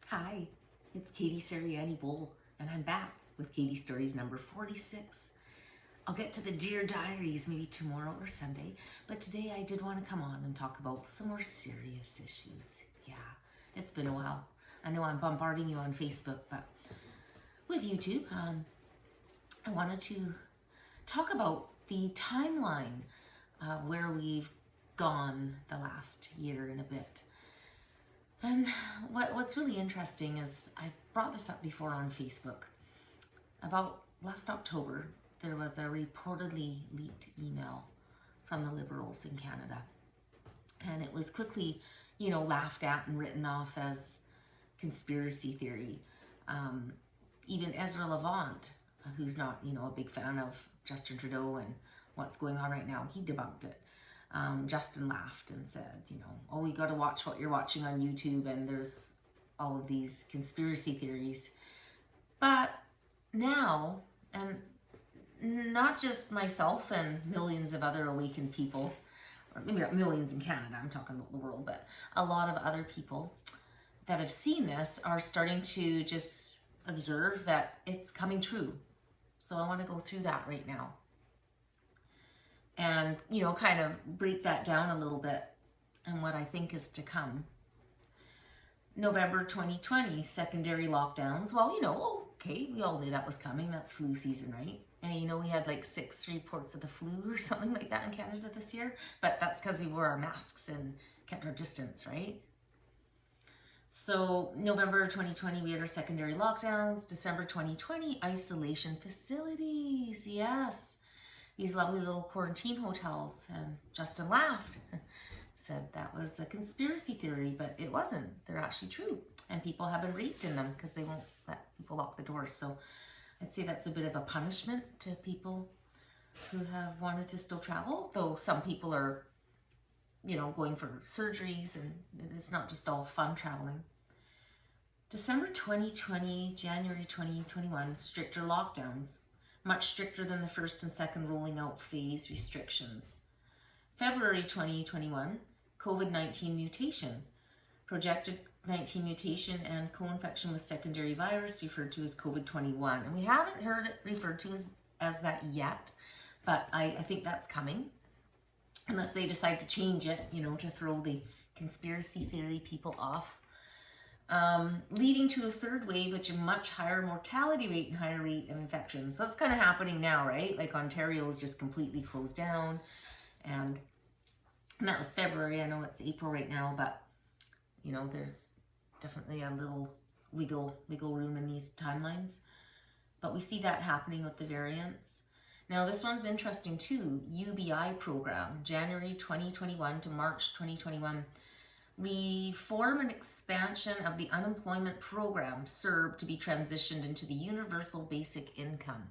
Hi, it's Katie Sariani Bowl, and I'm back with Katie Stories number 46. I'll get to the Dear Diaries maybe tomorrow or Sunday, but today I did want to come on and talk about some more serious issues. Yeah, it's been a while. I know I'm bombarding you on Facebook, but with YouTube, I wanted to talk about the timeline where we've gone the last year and a bit. And what's really interesting is I've brought this up before on Facebook. About last October, there was a reportedly leaked email from the Liberals in Canada. And it was quickly, laughed at and written off as conspiracy theory. Even Ezra Levant, who's not, a big fan of Justin Trudeau and what's going on right now, he debunked it. Justin laughed and said, oh, you got to watch what you're watching on YouTube, and there's all of these conspiracy theories. But now, and not just myself and millions of other awakened people, or maybe not millions in Canada, I'm talking about the world, but a lot of other people that have seen this are starting to just observe that it's coming true. So I want to go through that right now. And, kind of break that down a little bit and what I think is to come. November 2020, secondary lockdowns. Well, okay, we all knew that was coming. That's flu season, right? And, we had like 6 reports of the flu or something like that in Canada this year. But that's because we wore our masks and kept our distance, right? So November 2020, we had our secondary lockdowns. December 2020, isolation facilities. Yes. These lovely little quarantine hotels, and Justin laughed, said that was a conspiracy theory, but it wasn't. They're actually true, and people have been raped in them because they won't let people lock the doors. So I'd say that's a bit of a punishment to people who have wanted to still travel, though some people are, going for surgeries, and it's not just all fun traveling. December 2020, January 2021, stricter lockdowns. Much stricter than the first and second rolling out phase restrictions. February 2021, COVID-19 mutation. Projected 19 mutation and co-infection with secondary virus, referred to as COVID-21. And we haven't heard it referred to as that yet, but I think that's coming. Unless they decide to change it, to throw the conspiracy theory people off. Leading to a third wave, which a much higher mortality rate and higher rate of infection. So that's kind of happening now, right? Like Ontario is just completely closed down, and that was February. I know it's April right now, but there's definitely a little wiggle room in these timelines. But we see that happening with the variants. Now this one's interesting too. UBI program, January 2021 to March 2021. Reform and expansion of the unemployment program, CERB, to be transitioned into the universal basic income.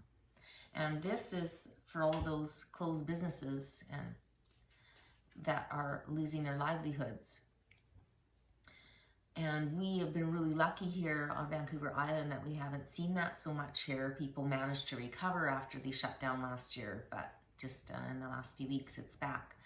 And this is for all those closed businesses and that are losing their livelihoods. And we have been really lucky here on Vancouver Island that we haven't seen that so much here. People managed to recover after they shut down last year, but just in the last few weeks it's back.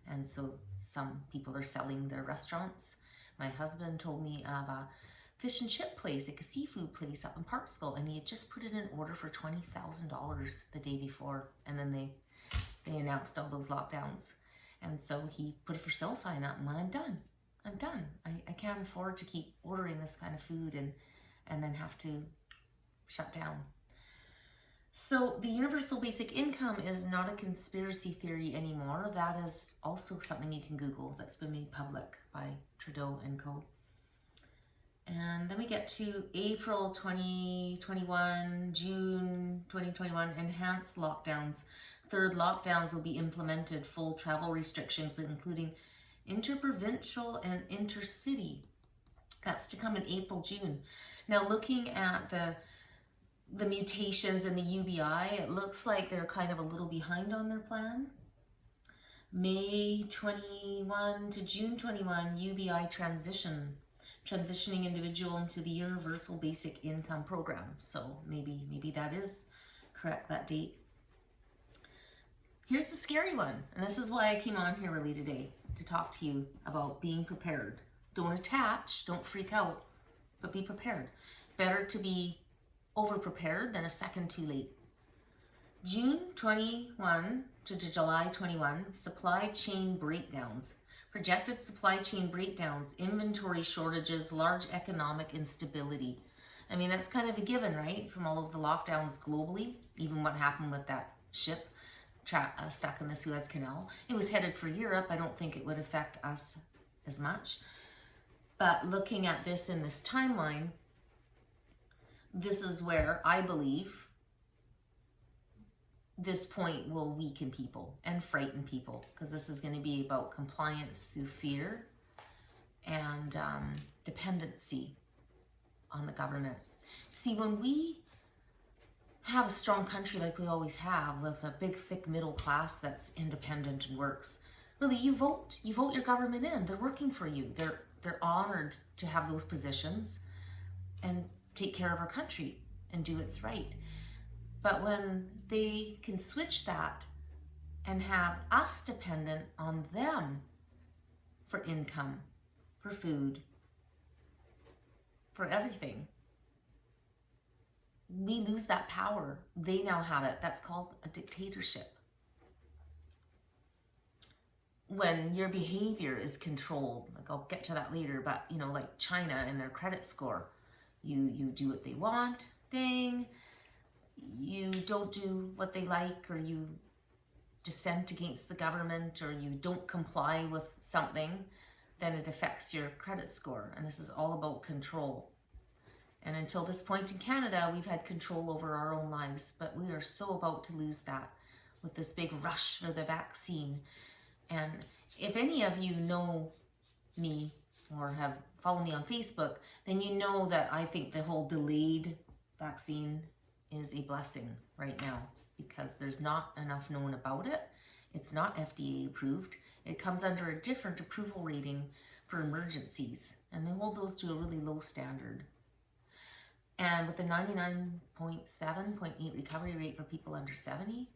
And so some people are selling their restaurants. My husband told me of a fish and chip place, like a seafood place up in Parksville, and he had just put in an order for $20,000 the day before, and then they announced all those lockdowns. And so he put a for sale sign up, and when I'm done. I can't afford to keep ordering this kind of food and then have to shut down. So the universal basic income is not a conspiracy theory anymore. That is also something you can Google that's been made public by Trudeau and co. And then we get to April 2021, June 2021, enhanced lockdowns. Third lockdowns will be implemented, full travel restrictions, including interprovincial and intercity. That's to come in April, June. Now looking at the mutations in the UBI, it looks like they're kind of a little behind on their plan. May 21 to June 21, UBI transitioning individual into the universal basic income program. So maybe that is correct, that date. Here's the scary one, and this is why I came on here really today, to talk to you about being prepared. Don't attach, don't freak out, but be prepared. Better to be over-prepared than a second too late. June 21 to July 21, supply chain breakdowns. Projected supply chain breakdowns, inventory shortages, large economic instability. I mean, that's kind of a given, right? From all of the lockdowns globally, even what happened with that ship stuck in the Suez Canal. It was headed for Europe. I don't think it would affect us as much. But looking at this in this timeline, this is where I believe this point will weaken people and frighten people, because this is going to be about compliance through fear and dependency on the government. See, when we have a strong country like we always have, with a big, thick middle class that's independent and works, really, you vote your government in. They're working for you. They're honored to have those positions and take care of our country and do what's right. But when they can switch that and have us dependent on them for income, for food, for everything, we lose that power. They now have it. That's called a dictatorship. When your behavior is controlled, like I'll get to that later, but you know, like China and their credit score, you do what they want, ding. You don't do what they like, or you dissent against the government, or you don't comply with something, then it affects your credit score. And this is all about control. And until this point in Canada, we've had control over our own lives, but we are so about to lose that with this big rush for the vaccine. And if any of you know me or have followed me on Facebook, then you know that I think the whole delayed vaccine is a blessing right now, because there's not enough known about it. It's not FDA approved. It comes under a different approval rating for emergencies, and they hold those to a really low standard. And with a 99.7.8 recovery rate for people under 70,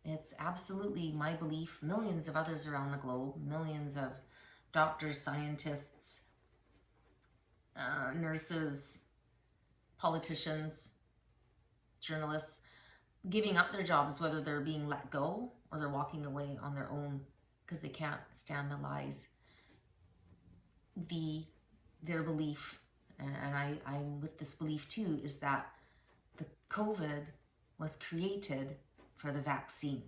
it's absolutely my belief, millions of others around the globe, millions of doctors, scientists, nurses, politicians, journalists, giving up their jobs, whether they're being let go or they're walking away on their own because they can't stand the lies. Their belief, and I'm with this belief too, is that the COVID was created for the vaccine,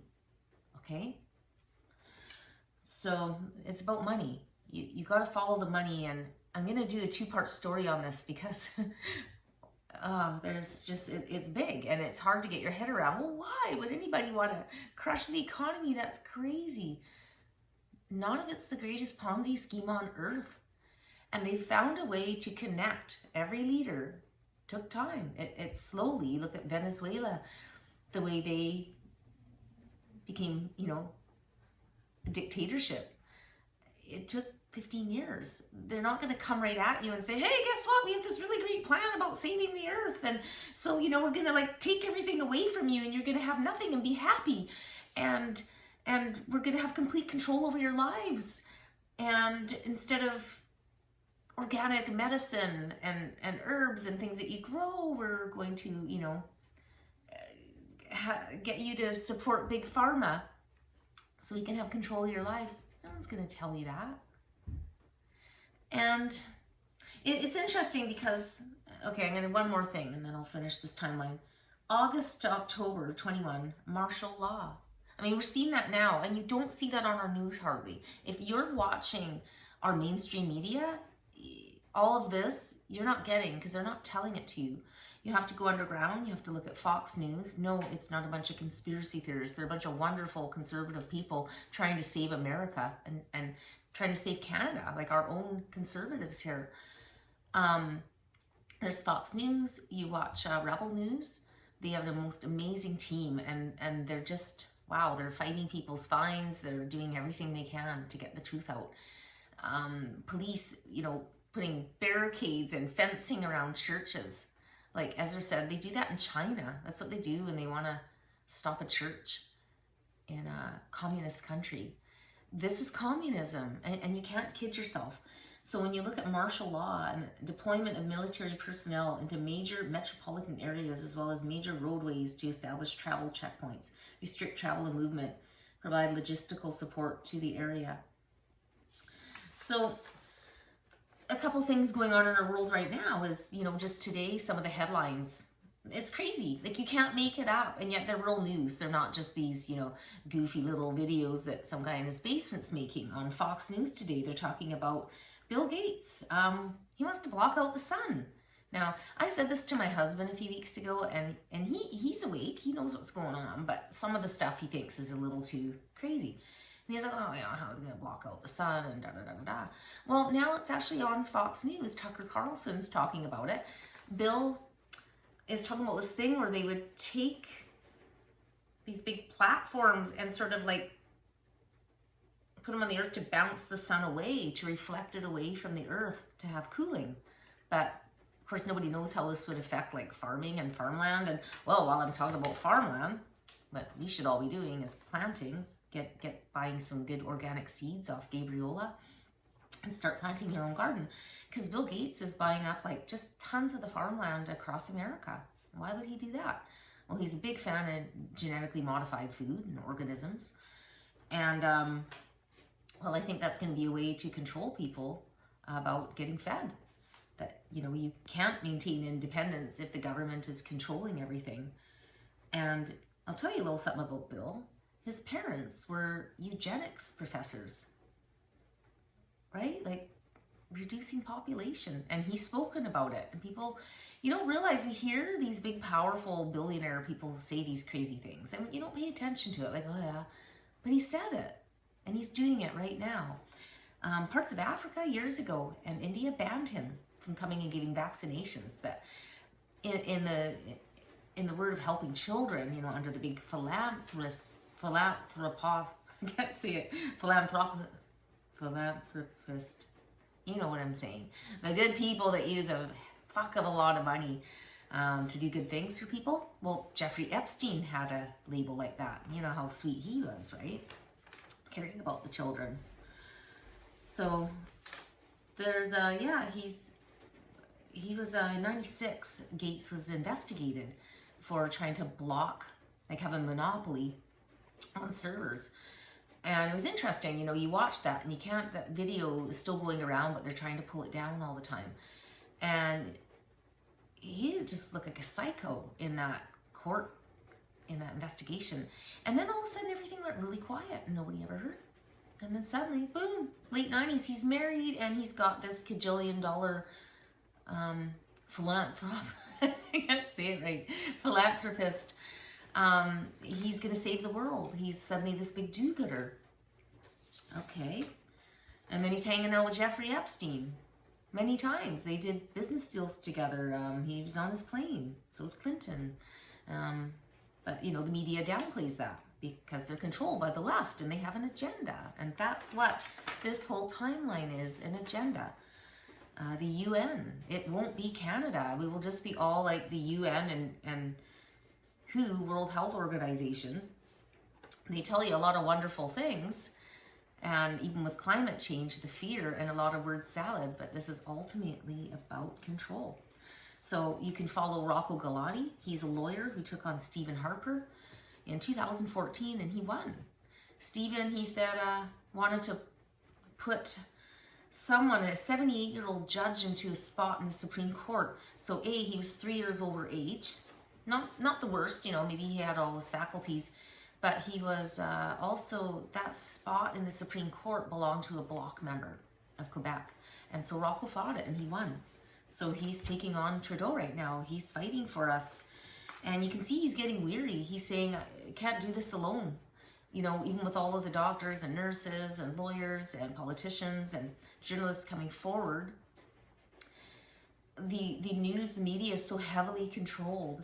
okay? So it's about money. You got to follow the money, and I'm going to do a two-part story on this because there's just, it's big and it's hard to get your head around. Well, why would anybody want to crush the economy? That's crazy. None of it's the greatest Ponzi scheme on earth. And they found a way to connect. Every leader took time. It's slowly. Look at Venezuela, the way they became, a dictatorship. It took 15 years. They're not going to come right at you and say, hey, guess what? We have this really great plan about saving the earth. And so, we're going to take everything away from you and you're going to have nothing and be happy. And we're going to have complete control over your lives. And instead of organic medicine and herbs and things that you grow, we're going to, get you to support big pharma so we can have control of your lives. No one's going to tell you that. And it's interesting because, okay, I'm going to one more thing and then I'll finish this timeline. August to October 21, martial law. I mean, we're seeing that now, and you don't see that on our news hardly. If you're watching our mainstream media, all of this you're not getting because they're not telling it to you. You have to go underground. You have to look at Fox News. No, it's not a bunch of conspiracy theorists. They're a bunch of wonderful conservative people trying to save America and trying to save Canada, like our own conservatives here. There's Fox News. You watch Rebel News. They have the most amazing team, and they're just, wow, they're fighting people's fines. They're doing everything they can to get the truth out. Police, putting barricades and fencing around churches. Like Ezra said, they do that in China. That's what they do when they want to stop a church in a communist country. This is communism, and you can't kid yourself. So when you look at martial law and deployment of military personnel into major metropolitan areas as well as major roadways to establish travel checkpoints, restrict travel and movement, provide logistical support to the area. So a couple things going on in our world right now is, you know, just today, some of the headlines. It's crazy. Like, you can't make it up, and yet they're real news. They're not just these, you know, goofy little videos that some guy in his basement's making. On Fox News today, they're talking about Bill Gates. He wants to block out the sun. Now, I said this to my husband a few weeks ago, and he's awake. He knows what's going on, but some of the stuff he thinks is a little too crazy. And he's like, oh, yeah, how are they going to block out the sun and da-da-da-da-da. Well, now it's actually on Fox News. Tucker Carlson's talking about it. Bill is talking about this thing where they would take these big platforms and sort of like put them on the earth to bounce the sun away, to reflect it away from the earth, to have cooling. But of course, nobody knows how this would affect like farming and farmland. And well, while I'm talking about farmland, what we should all be doing is planting, buying some good organic seeds off Gabriola and start planting your own garden. Because Bill Gates is buying up like just tons of the farmland across America. Why would he do that? Well, he's a big fan of genetically modified food and organisms. And well, I think that's going to be a way to control people about getting fed. That, you know, you can't maintain independence if the government is controlling everything. And I'll tell you a little something about Bill. His parents were eugenics professors, right? Like, reducing population. And he's spoken about it. And people, you don't realize, we hear these big, powerful billionaire people say these crazy things. And you don't pay attention to it. Like, oh yeah. But he said it. And he's doing it right now. Parts of Africa years ago, and India banned him from coming and giving vaccinations. That in the word of helping children, you know, under the big philanthropist, I can't say it, philanthropist, you know what I'm saying. The good people that use a fuck of a lot of money to do good things for people. Well, Jeffrey Epstein had a label like that. You know how sweet he was, right? Caring about the children. So there's he was in 96, Gates was investigated for trying to block, like have a monopoly on servers. And it was interesting, you know, you watch that and you can't, that video is still going around, but they're trying to pull it down all the time. And he just looked like a psycho in that court, in that investigation. And then all of a sudden everything went really quiet and nobody ever heard. And then suddenly, boom, late 90s, he's married and he's got this $1 I can't say it right, philanthropist. He's going to save the world. He's suddenly this big do-gooder. Okay. And then he's hanging out with Jeffrey Epstein. Many times. They did business deals together. He was on his plane. So was Clinton. But, you know, the media downplays that because they're controlled by the left and they have an agenda. And that's what this whole timeline is, an agenda. The UN. It won't be Canada. We will just be all like the UN and WHO, World Health Organization. They tell you a lot of wonderful things. And even with climate change, the fear and a lot of word salad. But this is ultimately about control. So you can follow Rocco Galati. He's a lawyer who took on Stephen Harper in 2014 and he won. Stephen, he said, wanted to put someone, a 78-year-old judge, into a spot in the Supreme Court. So he was 3 years over age. Not the worst, you know, maybe he had all his faculties, but he was also, that spot in the Supreme Court belonged to a bloc member of Quebec. And so Rocco fought it and he won. So he's taking on Trudeau right now. He's fighting for us. And you can see he's getting weary. He's saying, I can't do this alone. You know, even with all of the doctors and nurses and lawyers and politicians and journalists coming forward, the news, the media is so heavily controlled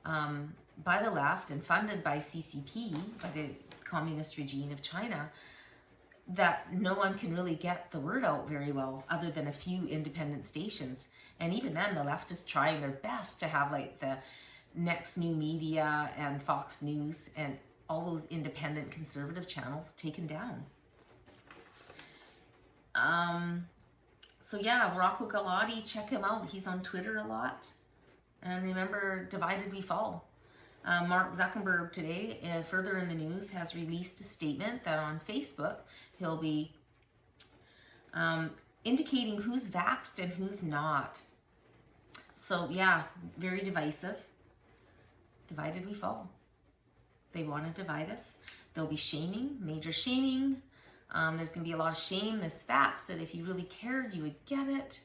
by the left and funded by CCP, by the communist regime of China, that no one can really get the word out very well other than a few independent stations. And even then, the left is trying their best to have like the Next New Media and Fox News and all those independent conservative channels taken down. So yeah, Rocco Galati, check him out. He's on Twitter a lot. And remember, divided we fall. Mark Zuckerberg today, further in the news, has released a statement that on Facebook, he'll be indicating who's vaxxed and who's not. So yeah, very divisive. Divided we fall. They want to divide us. There'll be shaming, major shaming. There's going to be a lot of shame, this fax, that if you really cared, you would get it,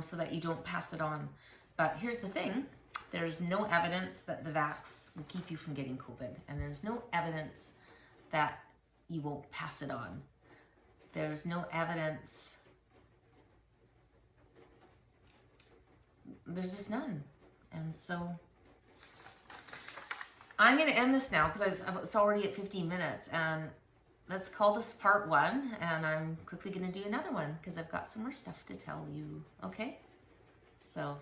so that you don't pass it on. But here's the thing. There's no evidence that the vax will keep you from getting COVID. And there's no evidence that you won't pass it on. There's no evidence. There's just none. And so I'm going to end this now because it's already at 15 minutes. And let's call this part 1. And I'm quickly going to do another one because I've got some more stuff to tell you. Okay? So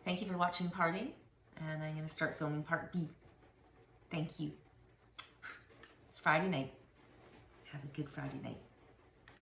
thank you for watching part A. And I'm going to start filming part B. Thank you. It's Friday night. Have a good Friday night.